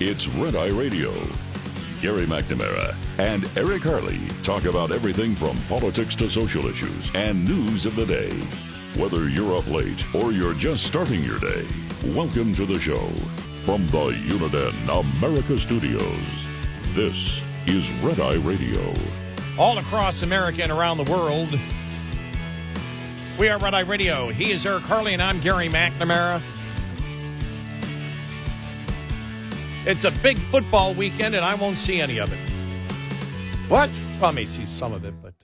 It's Red Eye Radio. Gary McNamara and Eric Harley talk about everything from politics to social issues and news of the day. Whether you're up late or you're just starting your day, welcome to the show. From the Uniden America Studios, this is Red Eye Radio. All across America and around the world, we are Red Eye Radio. He is Eric Harley, and I'm Gary McNamara. It's a big football weekend, and I won't see any of it. What? Well, I may see some of it, but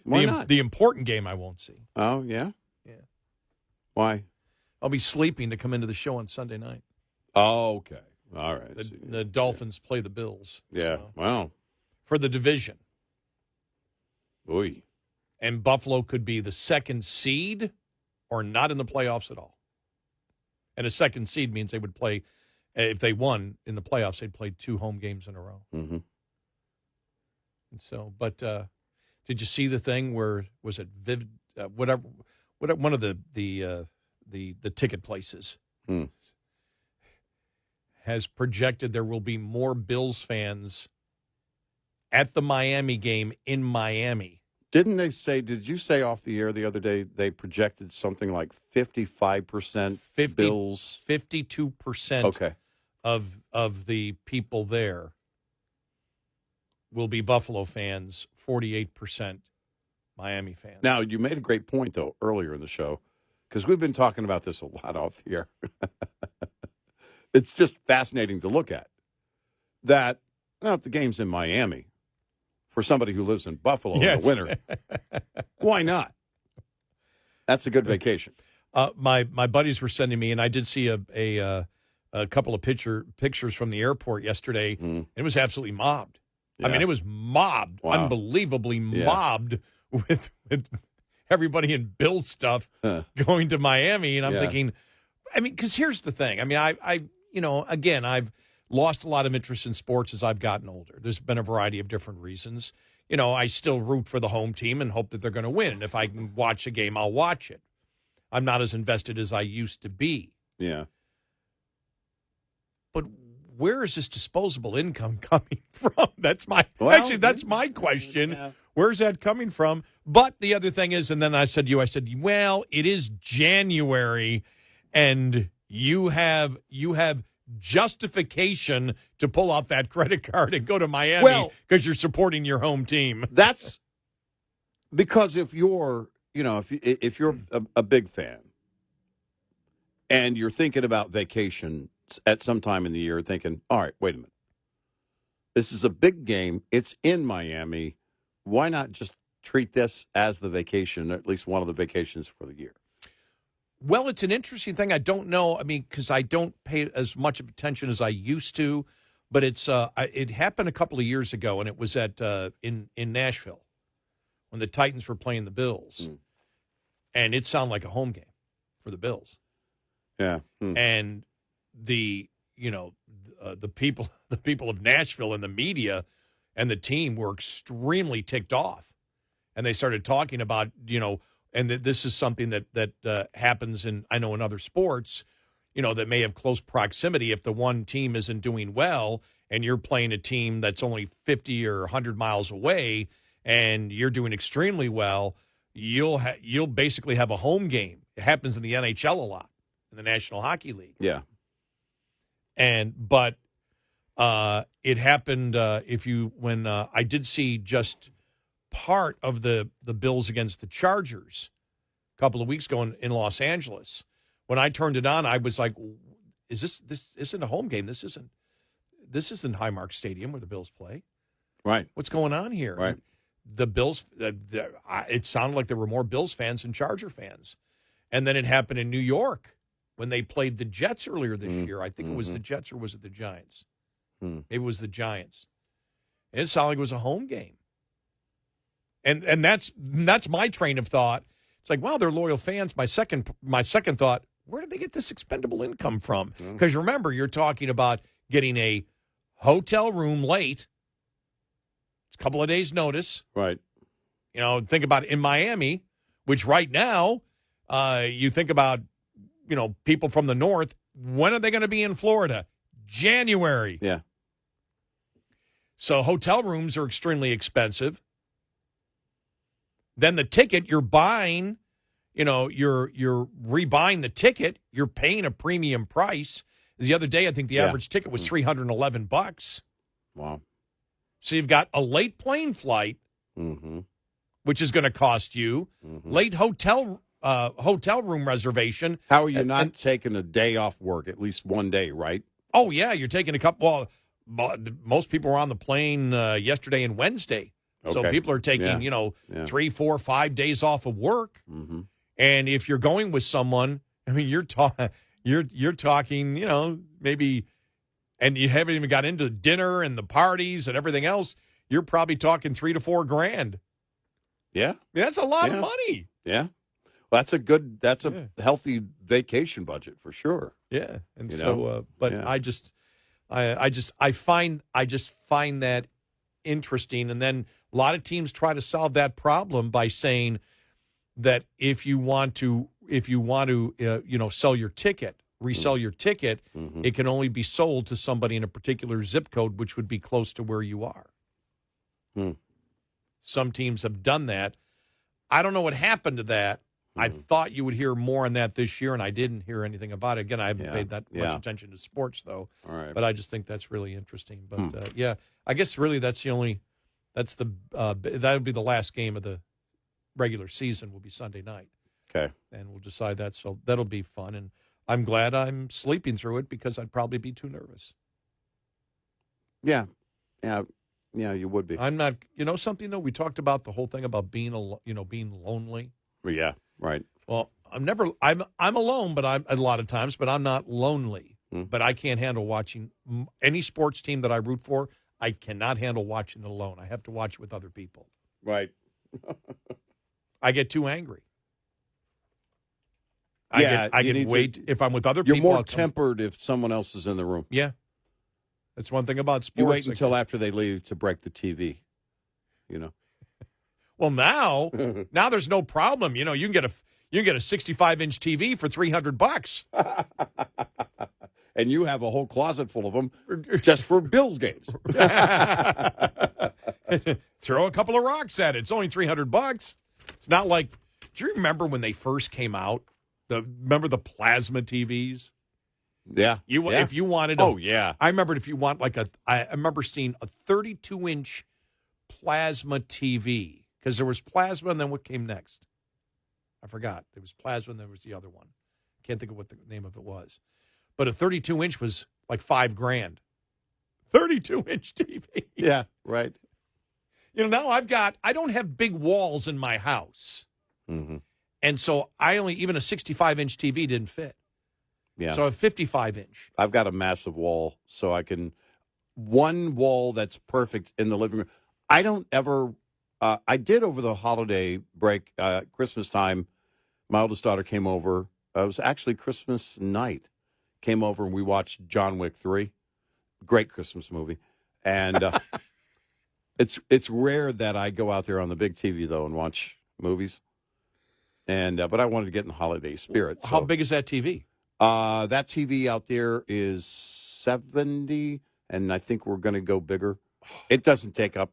Why not? The important game I won't see. Oh, yeah? Yeah. Why? I'll be sleeping to come into the show on Sunday night. Oh, okay. All right. The Dolphins play the Bills. Yeah. So, Wow. for the division. Oy. And Buffalo could be the second seed or not in the playoffs at all. And a second seed means they would play, if they won in the playoffs, they'd play 2 home games in a row. Mm-hmm. And so, but did you see the thing where, was it whatever, one of the ticket places has projected there will be more Bills fans at the Miami game in Miami. Did you say off the air the other day they projected something like 55% Bills? 52% Okay. of the people there will be Buffalo fans, 48% Miami fans. Now, you made a great point, though, earlier in the show, because we've been talking about this a lot off the air. It's just fascinating to look at that, if the game's in Miami, for somebody who lives in Buffalo in the winter, why not? That's a good vacation. My buddies were sending me, and I did see a couple of pictures from the airport yesterday. And it was absolutely mobbed. Yeah. I mean, it was mobbed, unbelievably mobbed with everybody in Bill stuff going to Miami. And I'm thinking, because here's the thing. I mean, I've lost a lot of interest in sports as I've gotten older. There's been a variety of different reasons. I still root for the home team and hope that they're going to win. And if I can watch a game, I'll watch it. I'm not as invested as I used to be. Yeah. But where is this disposable income coming from? That's my question. Yeah. Where's that coming from? But the other thing is, and then I said, well, it is January, and you have justification to pull off that credit card and go to Miami because you're supporting your home team. That's because if you're a big fan and you're thinking about vacation at some time in the year, thinking, all right, wait a minute. This is a big game. It's in Miami. Why not just treat this as the vacation, at least one of the vacations for the year? Well, it's an interesting thing. I don't know. I mean, because I don't pay as much attention as I used to, but it happened a couple of years ago, and it was at in Nashville when the Titans were playing the Bills, and it sounded like a home game for the Bills. Yeah, and the people of Nashville and the media and the team were extremely ticked off, and they started talking about and this is something that happens in other sports, that may have close proximity. If the one team isn't doing well and you're playing a team that's only 50 or 100 miles away and you're doing extremely well, you'll basically have a home game. It happens in the NHL a lot, in the National Hockey League. Yeah. But it happened when I did see just part of the Bills against the Chargers a couple of weeks ago in Los Angeles. When I turned it on, I was like, this isn't a home game. This isn't Highmark Stadium where the Bills play. Right. What's going on here? Right. The Bills, it sounded like there were more Bills fans than Charger fans. And then it happened in New York when they played the Jets earlier this year. I think it was the Jets, or was it the Giants? Maybe it was the Giants. And it sounded like it was a home game. And that's my train of thought. It's like, wow, they're loyal fans. My second thought, where did they get this expendable income from? Because remember, you're talking about getting a hotel room late. It's a couple of days' notice. Right. Think about in Miami, which right now, you think about, people from the north. When are they going to be in Florida? January. Yeah. So hotel rooms are extremely expensive. Then the ticket you're buying, you're rebuying the ticket. You're paying a premium price. The other day, I think the average ticket was $311. Wow. So you've got a late plane flight, which is going to cost you, late hotel room reservation. How are you not taking a day off work, at least one day, right? Oh, yeah, you're taking a couple. Well, most people were on the plane yesterday and Wednesday. So Okay. people are taking, 3, 4, 5 days off of work. And if you're going with someone, I mean, you're talking, maybe, and you haven't even got into dinner and the parties and everything else. You're probably talking $3,000 to $4,000. Yeah. That's a lot of money. Yeah. Well, that's a healthy vacation budget for sure. Yeah. And I find that interesting. And then a lot of teams try to solve that problem by saying that if you want to sell your ticket, resell your ticket, it can only be sold to somebody in a particular zip code, which would be close to where you are. Some teams have done that. I don't know what happened to that. I thought you would hear more on that this year, and I didn't hear anything about it. Again, I haven't paid that much attention to sports, though. All right. But I just think that's really interesting. But, I guess really that would be the last game of the regular season will be Sunday night. Okay. And we'll decide that. So that'll be fun. And I'm glad I'm sleeping through it because I'd probably be too nervous. Yeah. Yeah. Yeah, you would be. I'm not, something though, we talked about the whole thing about being lonely. Yeah, right. Well, I'm alone, but I'm a lot of times, but I'm not lonely. But I can't handle watching any sports team that I root for. I cannot handle watching it alone. I have to watch it with other people. Right. I get too angry. Yeah, I can wait if I'm with other people. You're more tempered if someone else is in the room. Yeah. That's one thing about sports. You wait until after they leave to break the TV, Well, now there's no problem. You can get a 65-inch TV for $300. And you have a whole closet full of them just for Bills games. Throw a couple of rocks at it. It's only $300. It's not like. Do you remember when they first came out? Remember the plasma TVs? Yeah. If you wanted. I remember if you want I remember seeing a 32-inch plasma TV because there was plasma and then what came next? I forgot. There was plasma and there was the other one. Can't think of what the name of it was. But a 32-inch was like $5,000. 32-inch TV. Yeah, right. Now I don't have big walls in my house. And so even a 65-inch TV didn't fit. Yeah. So a 55-inch. I've got a massive wall, so one wall that's perfect in the living room. I don't ever, I did over the holiday break, Christmas time, my oldest daughter came over. It was actually Christmas night. Came over and we watched John Wick 3. Great Christmas movie. And it's rare that I go out there on the big TV, though, and watch movies. And but I wanted to get in the holiday spirit. So. How big is that TV? That TV out there is 70, and I think we're going to go bigger. It doesn't take up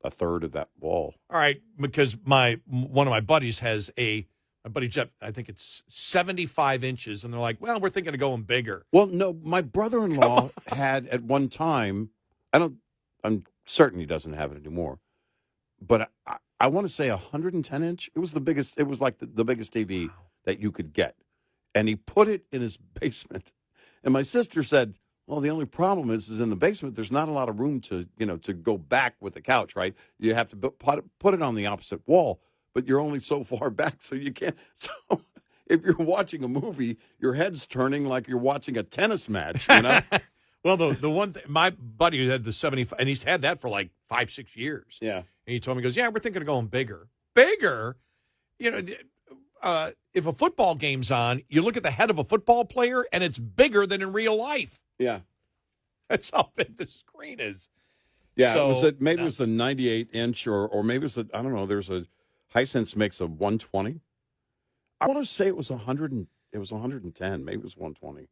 a third of that wall. All right, because one of my buddies has my buddy Jeff, I think it's 75 inches, and they're like, well, we're thinking of going bigger. Well, no, my brother-in-law had at one time, I'm certain he doesn't have it anymore, but I want to say 110-inch. It was the biggest. It was like the biggest TV that you could get. And he put it in his basement. And my sister said, well, the only problem is in the basement, there's not a lot of room to go back with the couch, right? You have to put it on the opposite wall, but you're only so far back, so you can't. So if you're watching a movie, your head's turning like you're watching a tennis match, Well, the one thing, my buddy who had the 75, and he's had that for like 5-6 years. Yeah. And he told me, he goes, yeah, we're thinking of going bigger. Bigger? If a football game's on, you look at the head of a football player, and it's bigger than in real life. Yeah. That's how big the screen is. Yeah, so, it was the 98-inch, or maybe it was I don't know, there's a, Hisense makes a 120. I want to say it was 100, it was 110, maybe it was 120.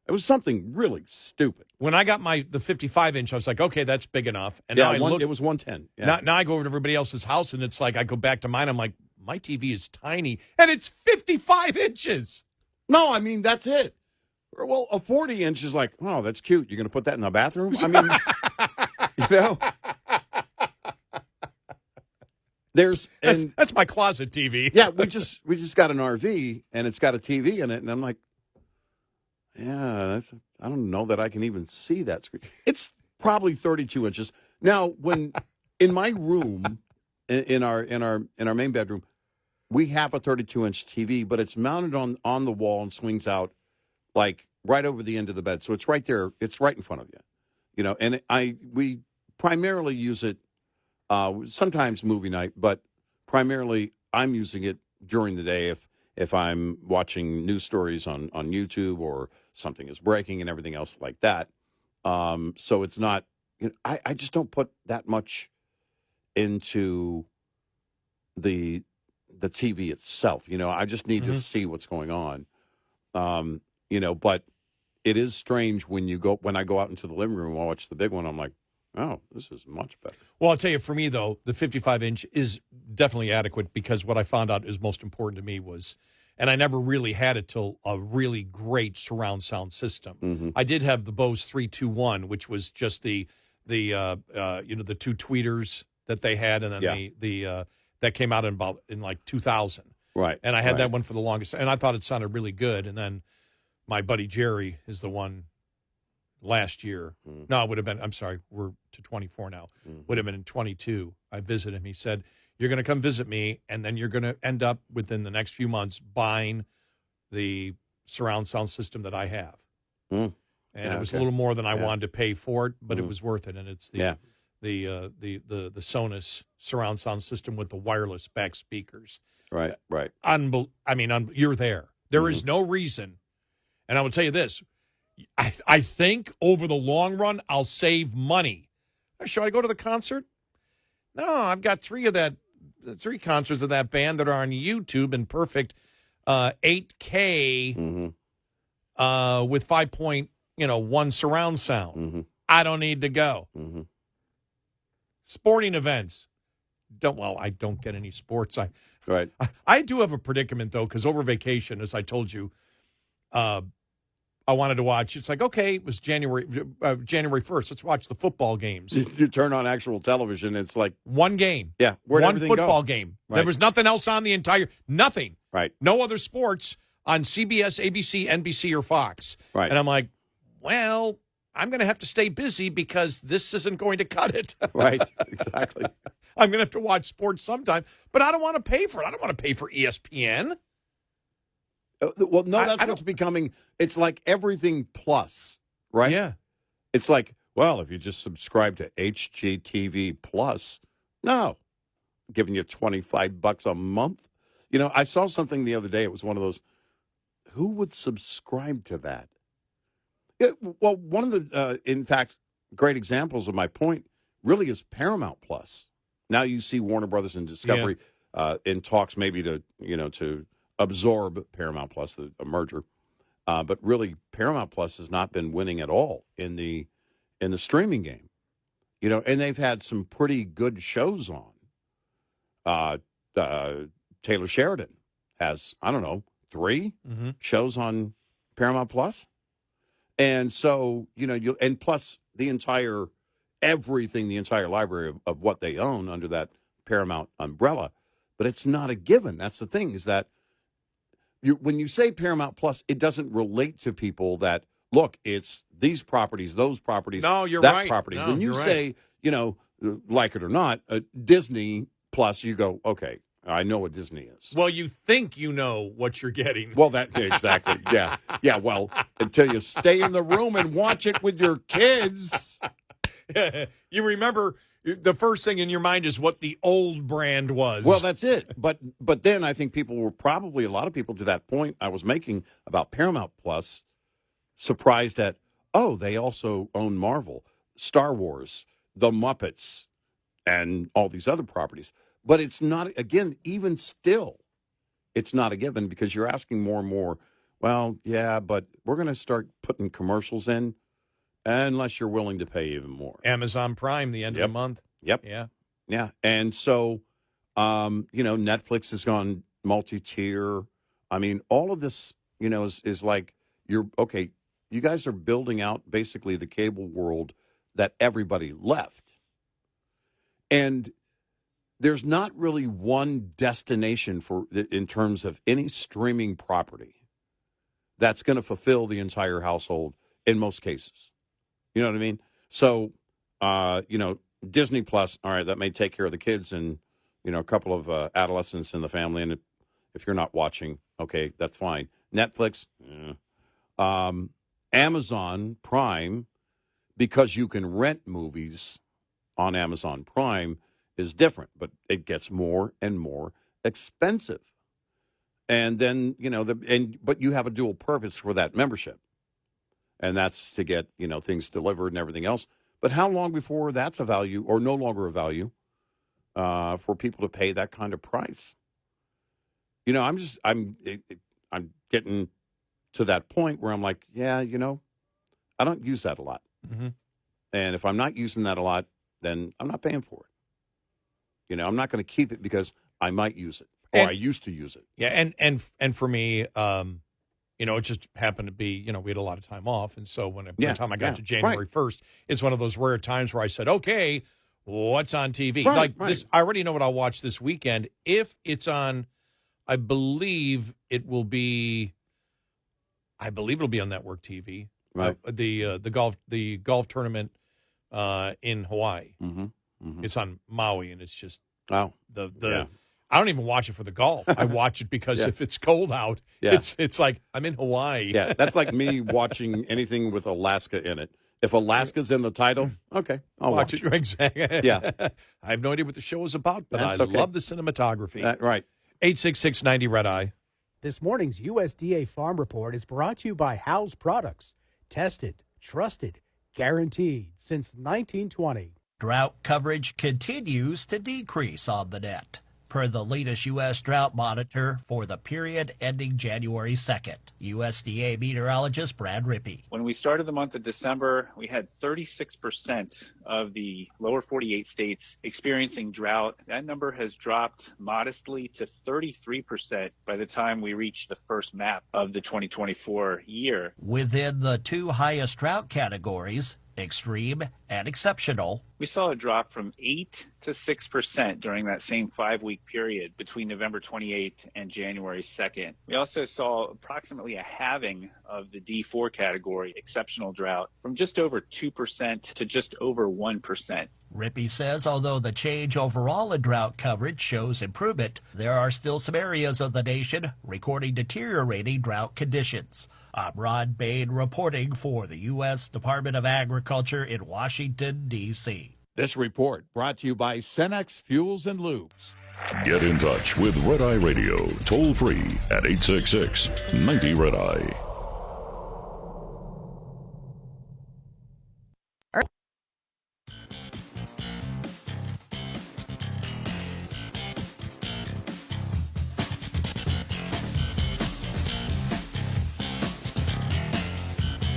It was something really stupid. When I got the 55-inch, I was like, okay, that's big enough. And Yeah, now it was 110. Yeah. Now I go over to everybody else's house, and it's like I go back to mine. I'm like, my TV is tiny, and it's 55 inches. No, I mean, that's it. Well, a 40-inch is like, oh, that's cute. You're going to put that in the bathroom? I mean, you know. That's my closet TV. Yeah, we just got an RV, and it's got a TV in it, and I'm like, yeah, I don't know that I can even see that screen. It's probably 32 inches. Now, when in my room, in our main bedroom, we have a 32-inch TV, but it's mounted on the wall and swings out like right over the end of the bed. So it's right there. It's right in front of you, you know. And we primarily use it sometimes movie night, but primarily I'm using it during the day if I'm watching news stories on YouTube or something is breaking and everything else like that. So it's not, you know, I just don't put that much into the TV itself. You know, I just need to see what's going on. You know, but it is strange when I go out into the living room and watch the big one, I'm like, oh, this is much better. Well, I'll tell you, for me, though, the 55-inch is definitely adequate because what I found out is most important to me was, and I never really had it till a really great surround sound system. Mm-hmm. I did have the Bose 321, which was just the two tweeters that they had, and then the that came out in like 2000. Right. And I had that one for the longest, and I thought it sounded really good. And then my buddy Jerry is the one last year. Mm. No, it would have been, I'm sorry, we're to 24 now. Mm-hmm. Would have been in 22. I visited him. He said, you're going to come visit me, and then you're going to end up within the next few months buying the surround sound system that I have. Mm. And it was a little more than I Yeah. wanted to pay for it, but it was worth it. And it's the Sonos surround sound system with the wireless back speakers. Right. You're there. There is no reason. And I will tell you this. I think over the long run, I'll save money. Should I go to the concert? No, I've got three concerts of that band that are on YouTube in perfect 8K with 5.1 surround sound. Mm-hmm. I don't need to go. Mm-hmm. Sporting events. I don't get any sports. Right. I do have a predicament, though, because over vacation, as I told you, I wanted to watch. It's like, okay, it was January 1st. Let's watch the football games. You turn on actual television, it's like one game. Yeah. Where'd one everything football go? game. Right. There was nothing else on the entire nothing. Right. No other sports on CBS, ABC, NBC, or Fox. Right. And I'm like, well, I'm going to have to stay busy because this isn't going to cut it. Right. Exactly. I'm going to have to watch sports sometime, but I don't want to pay for it. I don't want to pay for ESPN. Well, no, that's what's becoming. It's like everything plus, right? Yeah. It's like, well, if you just subscribe to HGTV Plus, no, giving you $25 a month. You know, I saw something the other day. It was one of those. Who would subscribe to that? Well, one of the, in fact, great examples of my point really is Paramount Plus. Now you see Warner Brothers and Discovery in talks maybe to absorb Paramount Plus, a merger. But really, Paramount Plus has not been winning at all in the streaming game. You know, and they've had some pretty good shows on. Taylor Sheridan has, I don't know, 3 shows on Paramount Plus. And so, you know, and plus the entire library of what they own under that Paramount umbrella. But it's not a given. That's the thing, is that when you say Paramount Plus, it doesn't relate to people that, look, it's these properties, those properties, no, you're that right. property. No, when you say, you know, like it or not, Disney Plus, you go, okay, I know what Disney is. Well, you think you know what you're getting. Well, exactly. Yeah. Yeah, well, until you stay in the room and watch it with your kids. You remember the first thing in your mind is what the old brand was. Well, that's it. But then I think people were probably, a lot of people to that point I was making about Paramount Plus, surprised at, oh, they also own Marvel, Star Wars, The Muppets, and all these other properties. But it's not, again, even still, it's not a given because you're asking more and more. Well, yeah, but we're going to start putting commercials in unless you're willing to pay even more. Amazon Prime, the end of the month. Yep. Yeah. Yeah. And so, Netflix has gone multi-tier. I mean, all of this, is like you guys are building out basically the cable world that everybody left. And there's not really one destination in terms of any streaming property that's going to fulfill the entire household in most cases. You know what I mean? So, Disney Plus, all right, that may take care of the kids and, a couple of adolescents in the family. And if you're not watching, okay, that's fine. Netflix, Amazon Prime, because you can rent movies on Amazon Prime, is different, but it gets more and more expensive. And then, but you have a dual purpose for that membership. And that's to get, things delivered and everything else. But how long before that's a value or no longer a value for people to pay that kind of price? I'm getting to that point where I'm like, yeah, I don't use that a lot. Mm-hmm. And if I'm not using that a lot, then I'm not paying for it. I'm not going to keep it because I might use it or I used to use it. Yeah, and for me, it just happened to be, we had a lot of time off. And so by the time I got to January 1st, it's one of those rare times where I said, okay, what's on TV? This, I already know what I'll watch this weekend. If it's on, I believe it'll be on network TV. Right. The golf tournament in Hawaii. Mm-hmm. Mm-hmm. It's on Maui, and it's just I don't even watch it for the golf. I watch it because if it's cold out, it's like I'm in Hawaii. Yeah, that's like me watching anything with Alaska in it. If Alaska's in the title, okay, I'll watch it. Exactly. Yeah. I have no idea what the show is about, but That's I okay. love the cinematography. Right. 866-90 Red Eye. This morning's USDA Farm Report is brought to you by House Products. Tested, trusted, guaranteed since 1920. Drought coverage continues to decrease on the net, per the latest U.S. drought monitor for the period ending January 2nd. USDA meteorologist Brad Rippey. When we started the month of December, we had 36% of the lower 48 states experiencing drought. That number has dropped modestly to 33% by the time we reach the first map of the 2024 year. Within the two highest drought categories, extreme and exceptional, we saw a drop from 8 to 6% during that same 5-week period between November 28th and January 2nd. We also saw approximately a halving of the D4 category, exceptional drought, from just over 2% to just over 1%. Rippey says although the change overall in drought coverage shows improvement, there are still some areas of the nation recording deteriorating drought conditions. I'm Rod Bain reporting for the U.S. Department of Agriculture in Washington, D.C. This report brought to you by Cenex Fuels and Lubes. Get in touch with Red Eye Radio, toll free at 866-90 Red Eye.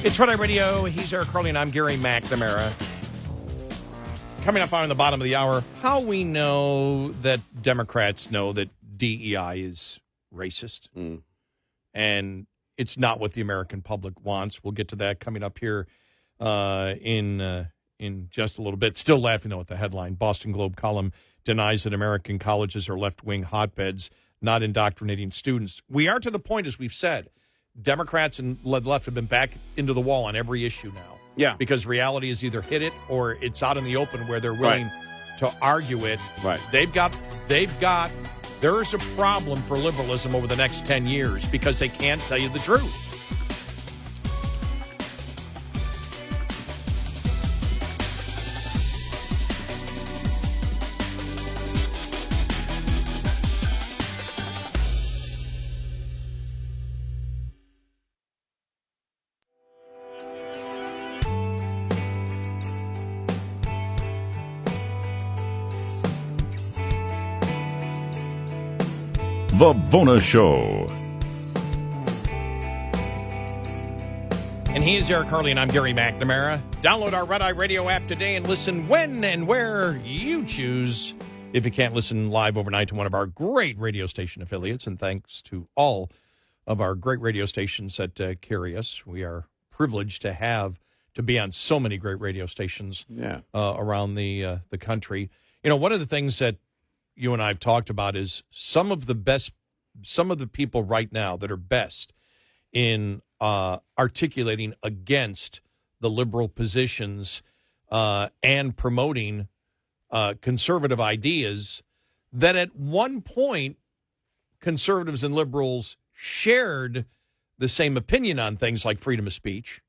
It's Red Eye Radio. He's Eric Carly, and I'm Gary McNamara. Coming up on the bottom of the hour, how we know that Democrats know that DEI is racist. And it's not what the American public wants. We'll get to that coming up here in just a little bit. Still laughing, though, at the headline. Boston Globe column denies that American colleges are left-wing hotbeds, not indoctrinating students. We are to the point, as we've said, Democrats and left have been back into the wall on every issue now. Yeah. Because reality is either hit it or it's out in the open where they're willing to argue it. Right. There's a problem for liberalism over the next 10 years because they can't tell you the truth. The Bonus Show. And he is Eric Harley, and I'm Gary McNamara. Download our Red Eye Radio app today and listen when and where you choose. If you can't listen live overnight to one of our great radio station affiliates, and thanks to all of our great radio stations that carry us, we are privileged to be on so many great radio stations around the country. You know, one of the things that you and I have talked about is some of the people right now that are best in articulating against the liberal positions and promoting conservative ideas that at one point conservatives and liberals shared the same opinion on things like freedom of speech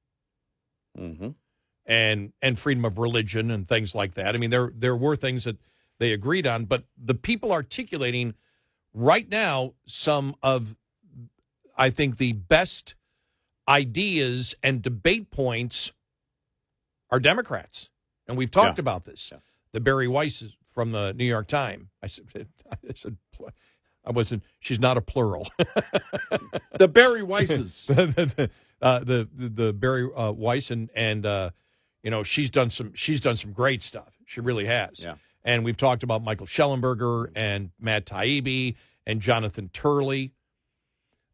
and freedom of religion and things like that. I mean, there were things that they agreed on, but the people articulating right now some of, I think, the best ideas and debate points are Democrats. And we've talked about this. Yeah. The Barry Weiss from the New York Times. I said, she's not a plural. The Barry Weisses. the Barry Weiss and you know, she's done some great stuff. She really has. Yeah. And we've talked about Michael Schellenberger and Matt Taibbi and Jonathan Turley.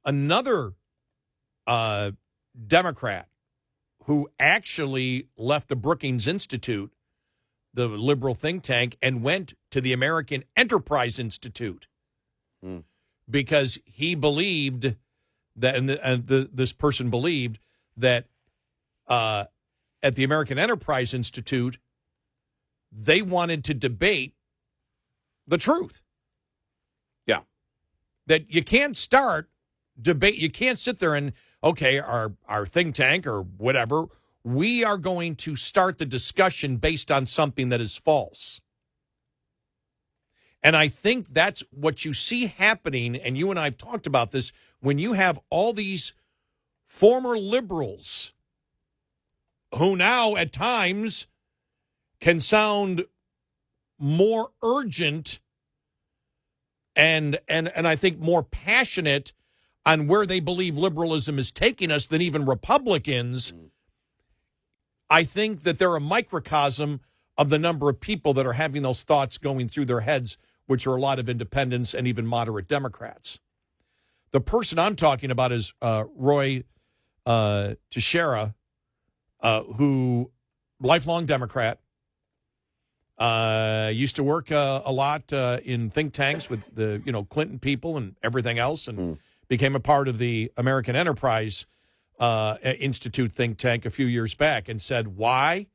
Another Democrat who actually left the Brookings Institute, the liberal think tank, and went to the American Enterprise Institute because he believed that, and this person believed that at the American Enterprise Institute, they wanted to debate the truth. Yeah. That you can't start debate. You can't sit there and, okay, our think tank or whatever, we are going to start the discussion based on something that is false. And I think that's what you see happening, and you and I have talked about this, when you have all these former liberals who now at times can sound more urgent and I think more passionate on where they believe liberalism is taking us than even Republicans. I think that they're a microcosm of the number of people that are having those thoughts going through their heads, which are a lot of independents and even moderate Democrats. The person I'm talking about is Roy Teixeira, who, lifelong Democrat, used to work a lot in think tanks with the Clinton people and everything else, and became a part of the American Enterprise Institute think tank a few years back, and said, why?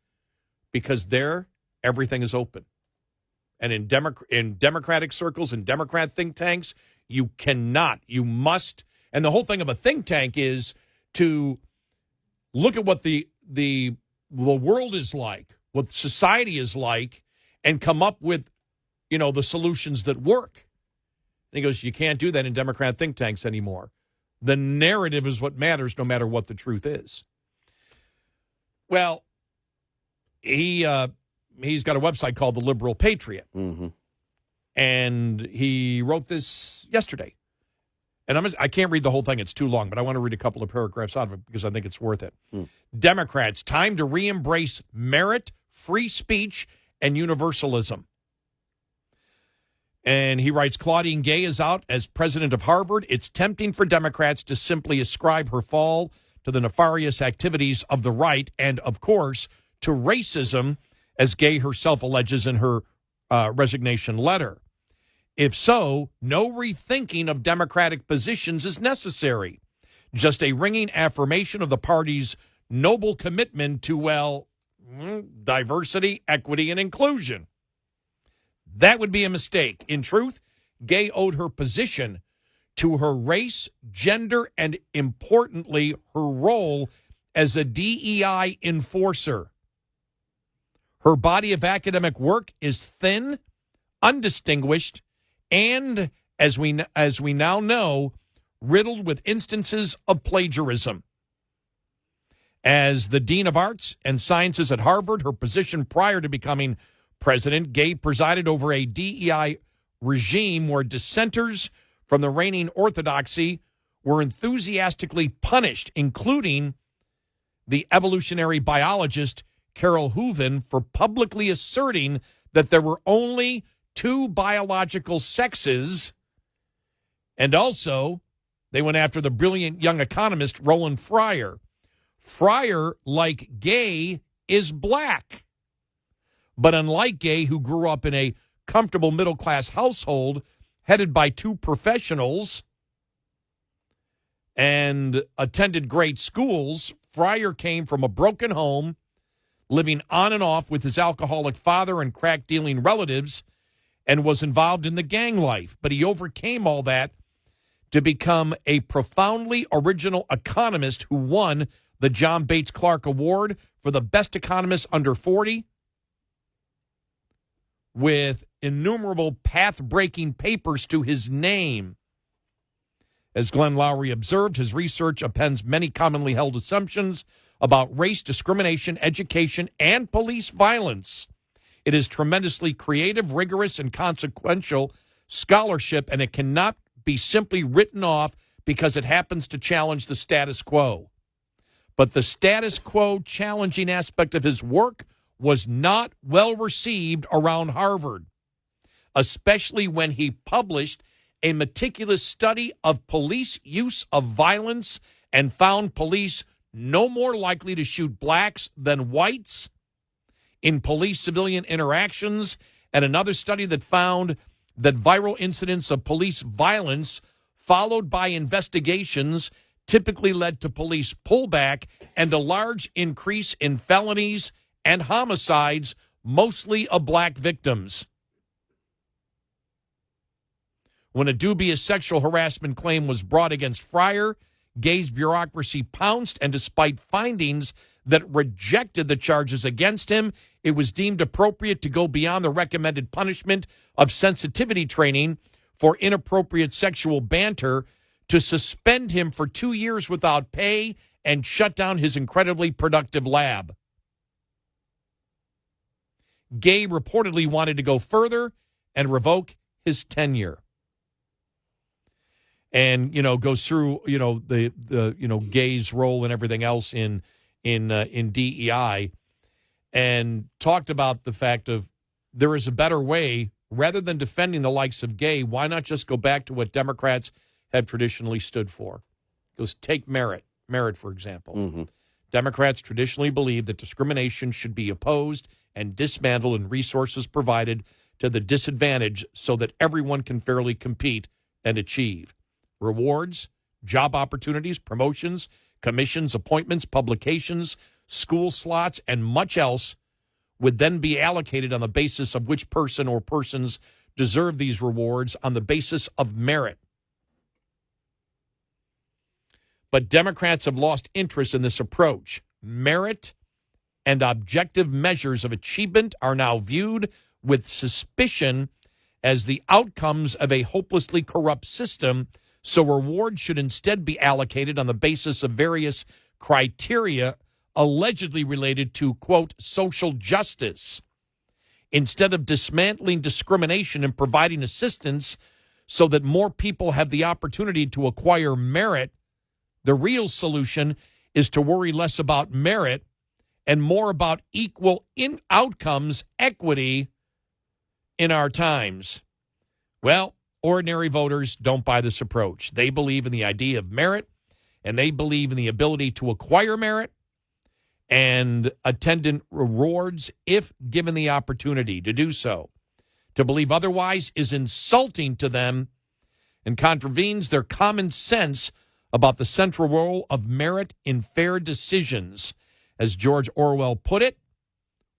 Because there, everything is open. And in Democratic circles and Democrat think tanks, you must, and the whole thing of a think tank is to look at what the world is like, what society is like, and come up with, the solutions that work. And he goes, you can't do that in Democrat think tanks anymore. The narrative is what matters, no matter what the truth is. Well, he's got a website called The Liberal Patriot. And he wrote this yesterday. And I can't read the whole thing. It's too long, but I want to read a couple of paragraphs out of it because I think it's worth it. Democrats, time to re-embrace merit, free speech, and universalism. And he writes, Claudine Gay is out as president of Harvard. It's tempting for Democrats to simply ascribe her fall to the nefarious activities of the right and, of course, to racism, as Gay herself alleges in her resignation letter. If so, no rethinking of Democratic positions is necessary. Just a ringing affirmation of the party's noble commitment to, diversity, equity, and inclusion. That would be a mistake. In truth, Gay owed her position to her race, gender, and, importantly, her role as a DEI enforcer. Her body of academic work is thin, undistinguished, and, as we now know, riddled with instances of plagiarism. As the Dean of Arts and Sciences at Harvard, her position prior to becoming president, Gay presided over a DEI regime where dissenters from the reigning orthodoxy were enthusiastically punished, including the evolutionary biologist Carol Hooven for publicly asserting that there were only two biological sexes. And also, they went after the brilliant young economist Roland Fryer. Fryer, like Gay, is black. But unlike Gay, who grew up in a comfortable middle-class household headed by two professionals and attended great schools, Fryer came from a broken home, living on and off with his alcoholic father and crack-dealing relatives, and was involved in the gang life. But he overcame all that to become a profoundly original economist who won the John Bates Clark Award for the best economist under 40, with innumerable path-breaking papers to his name. As Glenn Lowry observed, his research appends many commonly held assumptions about race, discrimination, education, and police violence. It is tremendously creative, rigorous, and consequential scholarship, and it cannot be simply written off because it happens to challenge the status quo. But the status quo challenging aspect of his work was not well received around Harvard, especially when he published a meticulous study of police use of violence and found police no more likely to shoot blacks than whites in police-civilian interactions, and another study that found that viral incidents of police violence followed by investigations typically led to police pullback and a large increase in felonies and homicides, mostly of black victims. When a dubious sexual harassment claim was brought against Fryer, Gay's bureaucracy pounced, and despite findings that rejected the charges against him, it was deemed appropriate to go beyond the recommended punishment of sensitivity training for inappropriate sexual banter to suspend him for 2 years without pay and shut down his incredibly productive lab. Gay reportedly wanted to go further and revoke his tenure. And, goes through, Gay's role and everything else in DEI, and talked about the fact of there is a better way. Rather than defending the likes of Gay, why not just go back to what Democrats have traditionally stood for? He goes, take merit. Merit, for example. Mm-hmm. Democrats traditionally believe that discrimination should be opposed and dismantled and resources provided to the disadvantaged so that everyone can fairly compete and achieve. Rewards, job opportunities, promotions, commissions, appointments, publications, school slots, and much else would then be allocated on the basis of which person or persons deserve these rewards on the basis of merit. But Democrats have lost interest in this approach. Merit and objective measures of achievement are now viewed with suspicion as the outcomes of a hopelessly corrupt system, so rewards should instead be allocated on the basis of various criteria allegedly related to, quote, social justice. Instead of dismantling discrimination and providing assistance so that more people have the opportunity to acquire merit, the real solution is to worry less about merit and more about equal outcomes, equity in our times. Well, ordinary voters don't buy this approach. They believe in the idea of merit, and they believe in the ability to acquire merit and attendant rewards if given the opportunity to do so. To believe otherwise is insulting to them and contravenes their common sense about the central role of merit in fair decisions. As George Orwell put it,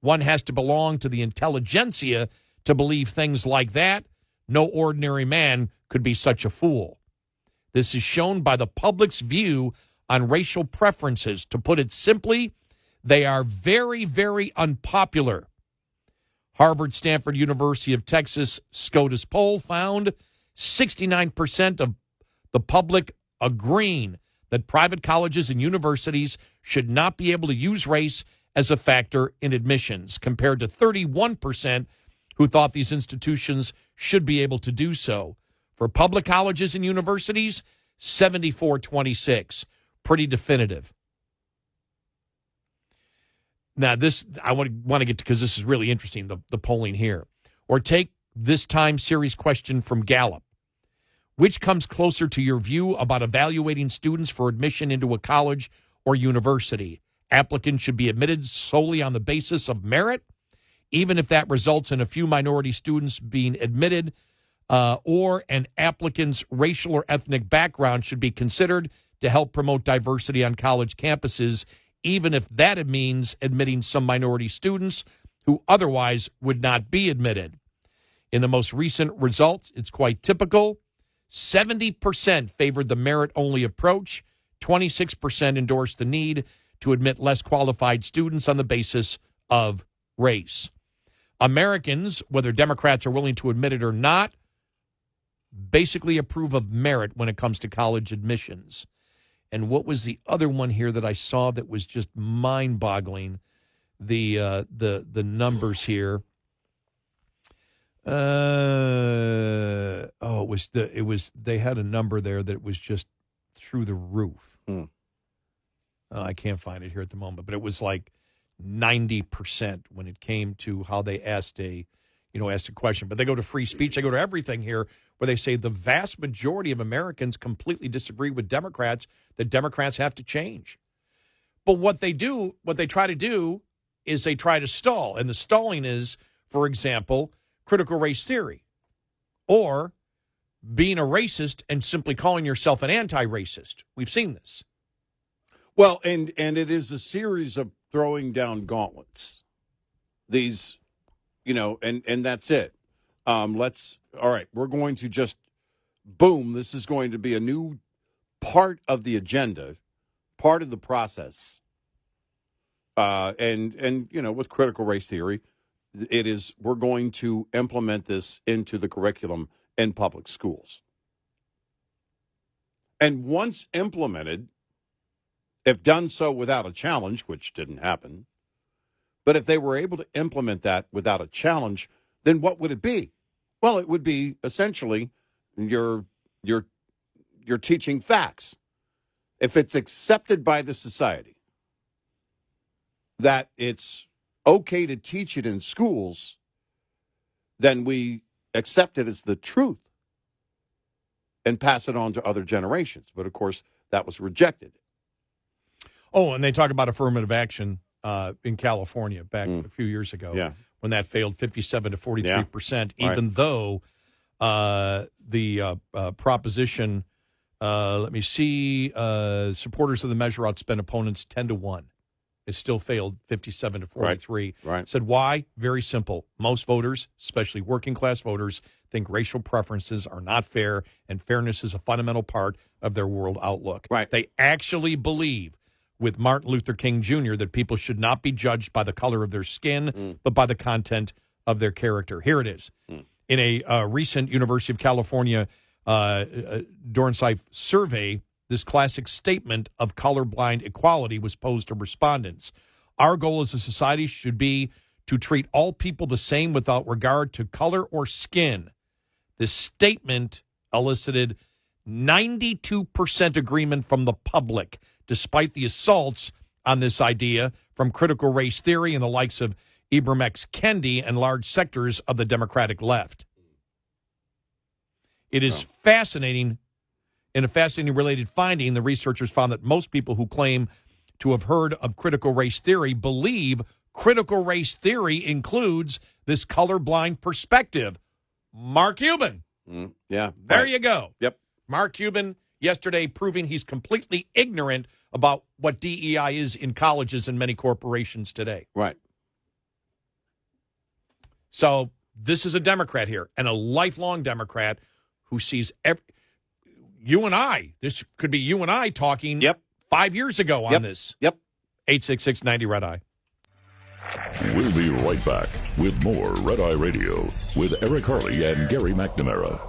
one has to belong to the intelligentsia to believe things like that. No ordinary man could be such a fool. This is shown by the public's view on racial preferences. To put it simply, they are very, very unpopular. Harvard, Stanford, University of Texas SCOTUS poll found 69% of the public agreeing that private colleges and universities should not be able to use race as a factor in admissions, compared to 31% who thought these institutions should be able to do so. For public colleges and universities, 74-26. Pretty definitive. Now, this I want to get to because this is really interesting, the polling here. Or take this time series question from Gallup. Which comes closer to your view about evaluating students for admission into a college or university? Applicants should be admitted solely on the basis of merit, even if that results in a few minority students being admitted, or an applicant's racial or ethnic background should be considered to help promote diversity on college campuses, even if that means admitting some minority students who otherwise would not be admitted. In the most recent results, it's quite typical. 70% favored the merit-only approach. 26% endorsed the need to admit less qualified students on the basis of race. Americans, whether Democrats are willing to admit it or not, basically approve of merit when it comes to college admissions. And what was the other one here that I saw that was just mind-boggling? The numbers here. They had a number there that was just through the roof. I can't find it here at the moment, but it was like 90% when it came to how they asked a question. But they go to free speech, they go to everything here, where they say the vast majority of Americans completely disagree with Democrats, that Democrats have to change. But what they try to do is they try to stall. And the stalling is, for example, critical race theory, or being a racist and simply calling yourself an anti-racist. We've seen this. Well, and it is a series of throwing down gauntlets. These, and that's it. All right, we're going to just, boom, this is going to be a new part of the agenda, part of the process. And with critical race theory, we're going to implement this into the curriculum in public schools. And once implemented, if done so without a challenge, which didn't happen, but if they were able to implement that without a challenge, then what would it be? Well, it would be essentially you're teaching facts. If it's accepted by the society that it's okay to teach it in schools, then we accept it as the truth and pass it on to other generations. But, of course, that was rejected. Oh, and they talk about affirmative action in California back a few years ago when that failed 57 to 43%, even though the proposition, let me see, supporters of the measure outspent opponents 10 to 1. It still failed 57 to 43. Right. Said why? Very simple. Most voters, especially working class voters, think racial preferences are not fair, and fairness is a fundamental part of their world outlook. Right. They actually believe, with Martin Luther King Jr., that people should not be judged by the color of their skin, but by the content of their character. Here it is. In a recent University of California Dornsife survey, this classic statement of colorblind equality was posed to respondents. Our goal as a society should be to treat all people the same without regard to color or skin. This statement elicited 92% agreement from the public, despite the assaults on this idea from critical race theory and the likes of Ibram X. Kendi and large sectors of the Democratic left. It is fascinating. In a fascinating related finding, the researchers found that most people who claim to have heard of critical race theory believe critical race theory includes this colorblind perspective. Mark Cuban. There you go. Yep. Mark Cuban yesterday proving he's completely ignorant about what DEI is in colleges and many corporations today. Right. So this is a Democrat here, and a lifelong Democrat who sees you and I. This could be you and I talking 5 years ago on this. Yep. 866-90 Red Eye. We'll be right back with more Red Eye Radio with Eric Harley and Gary McNamara.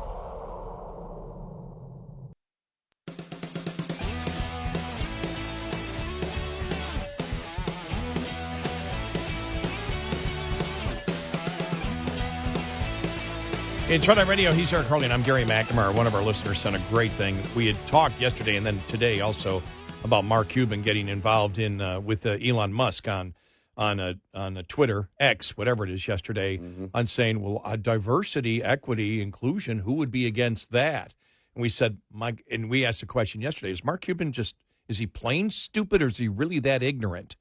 It's Red Eye Radio. He's Eric Harley, and I'm Gary McNamara. One of our listeners sent a great thing. We had talked yesterday and then today also about Mark Cuban getting involved in with Elon Musk on on a Twitter, X, whatever it is, yesterday, on saying, well, diversity, equity, inclusion, who would be against that? And we said, and we asked a question yesterday, is Mark Cuban is he plain stupid or is he really that ignorant?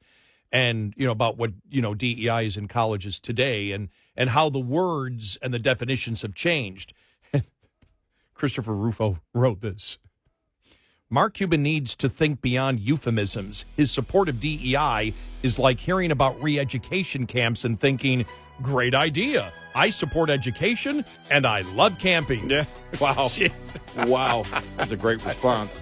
And, about what, DEI is in colleges today and how the words and the definitions have changed. Christopher Rufo wrote this. Mark Cuban needs to think beyond euphemisms. His support of DEI is like hearing about re-education camps and thinking, great idea. I support education and I love camping. Yeah. Wow. Jeez. Wow. That's a great response.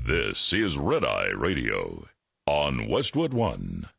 This is Red Eye Radio on Westwood One.